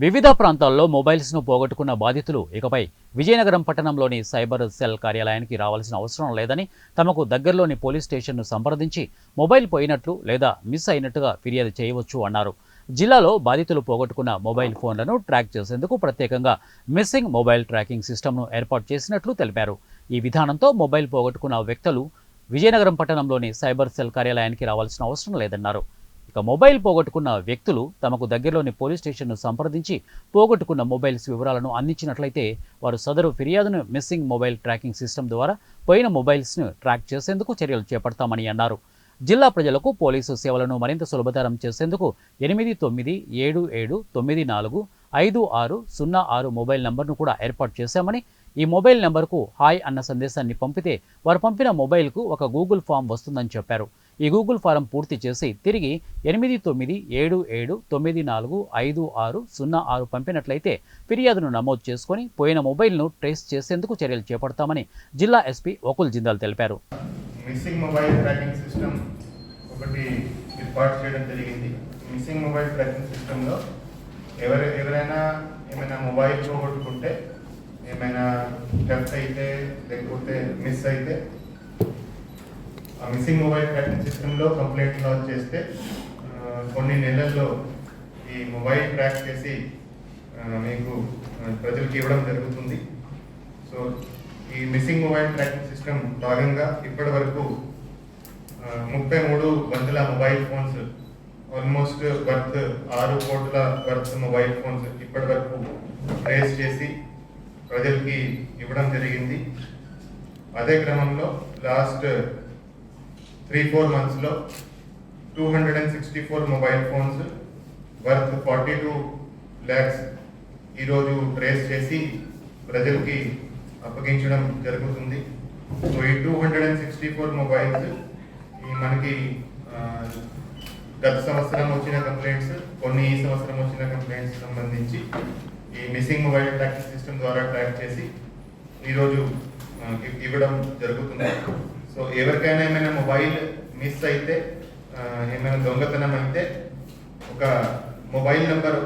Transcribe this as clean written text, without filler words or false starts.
వివిధ ప్రాంతాల్లో మొబైల్స్ను పోగొట్టుకున్న బాధితులు ఇకపై విజయనగరం పట్టణంలోని సైబర్ సెల్ కార్యాలయానికి రావాల్సిన అవసరం లేదని తమకు దగ్గరలోని పోలీస్ స్టేషన్ను సంప్రదించి మొబైల్ పోయినట్లు లేదా మిస్ అయినట్టుగా ఫిర్యాదు చేయవచ్చు అన్నారు. జిల్లాలో బాధితులు పోగొట్టుకున్న మొబైల్ ఫోన్లను ట్రాక్ చేసేందుకు ప్రత్యేకంగా మిస్సింగ్ మొబైల్ ట్రాకింగ్ సిస్టమ్ను ఏర్పాటు చేసినట్లు తెలిపారు. ఈ విధానంతో మొబైల్ పోగొట్టుకున్న వ్యక్తులు విజయనగరం పట్టణంలోని సైబర్ సెల్ కార్యాలయానికి రావాల్సిన అవసరం లేదన్నారు. ఇక మొబైల్ పోగొట్టుకున్న వ్యక్తులు తమకు దగ్గరలోని పోలీస్ స్టేషన్ను సంప్రదించి పోగొట్టుకున్న మొబైల్స్ వివరాలను అందించినట్లయితే వారు సదరు ఫిర్యాదును మిస్సింగ్ మొబైల్ ట్రాకింగ్ సిస్టమ్ ద్వారా పోయిన మొబైల్స్ను ట్రాక్ చేసేందుకు చర్యలు చేపడతామని అన్నారు. జిల్లా ప్రజలకు పోలీసు సేవలను మరింత సులభతరం చేసేందుకు 8977945606 మొబైల్ నంబర్ను కూడా ఏర్పాటు చేశామని, ఈ మొబైల్ నెంబర్కు హాయ్ అన్న సందేశాన్ని పంపితే వారు పంపిన మొబైల్కు ఒక గూగుల్ ఫామ్ వస్తుందని చెప్పారు. ఈ గూగుల్ ఫారం పూర్తి చేసి తిరిగి 8977945606 పంపినట్లయితే ఫిర్యాదును నమోదు చేసుకొని పోయిన మొబైల్ను ట్రేస్ చేసేందుకు చర్యలు చేపడతామని జిల్లా ఎస్పీ వకుల్ జిందాల్ తెలిపారు. మిస్సింగ్ మొబైల్ ట్రాకింగ్ సిస్టమ్ ఒకటి ఏర్పాటు చేయడం జరిగింది. మిస్సింగ్ మొబైల్ ట్రాకింగ్ సిస్టంలో ఎవరైనా ఏమైనా మొబైల్ పోగొట్టుకుంటే, ఏమైనా థెఫ్ట్ అయితే లేకపోతే మిస్ అయితే ఆ మిస్సింగ్ మొబైల్ ట్రాకింగ్ సిస్టంలో కంప్లైంట్ లాంచ్ చేస్తే కొన్ని నెలల్లో ఈ మొబైల్ ట్రాక్ చేసి మీకు ప్రజలకు ఇవ్వడం జరుగుతుంది. సో ఈ మిస్సింగ్ మొబైల్ ట్రాకింగ్ సిస్టమ్ భాగంగా ఇప్పటి వరకు 33,00,000 మొబైల్ ఫోన్స్, ఆల్మోస్ట్ వర్త్ 6 కోట్ల వర్త్ మొబైల్ ఫోన్స్ ఇప్పటి వరకు ట్రేస్ చేసి ప్రజలకి ఇవ్వడం జరిగింది. అదే క్రమంలో లాస్ట్ 3-4 మంత్స్లో 264 మొబైల్ ఫోన్స్ వర్త్ 42 lakhs ఈరోజు ట్రేస్ చేసి ప్రజలకి అప్పగించడం జరుగుతుంది. సో ఈ 264 మొబైల్స్ మనకి గత సంవత్సరం వచ్చిన కంప్లైంట్స్, కొన్ని ఈ సంవత్సరం వచ్చిన కంప్లైంట్స్ సంబంధించి ఈ మిస్సింగ్ మొబైల్ ట్రాకింగ్ సిస్టమ్ ద్వారా ట్రాక్ చేసి ఈరోజు ఇవ్వడం జరుగుతుంది. సో ఎవరికైనా ఏమైనా మొబైల్ మిస్ అయితే, ఏమైనా దొంగతనం అయితే ఒక మొబైల్ నెంబర్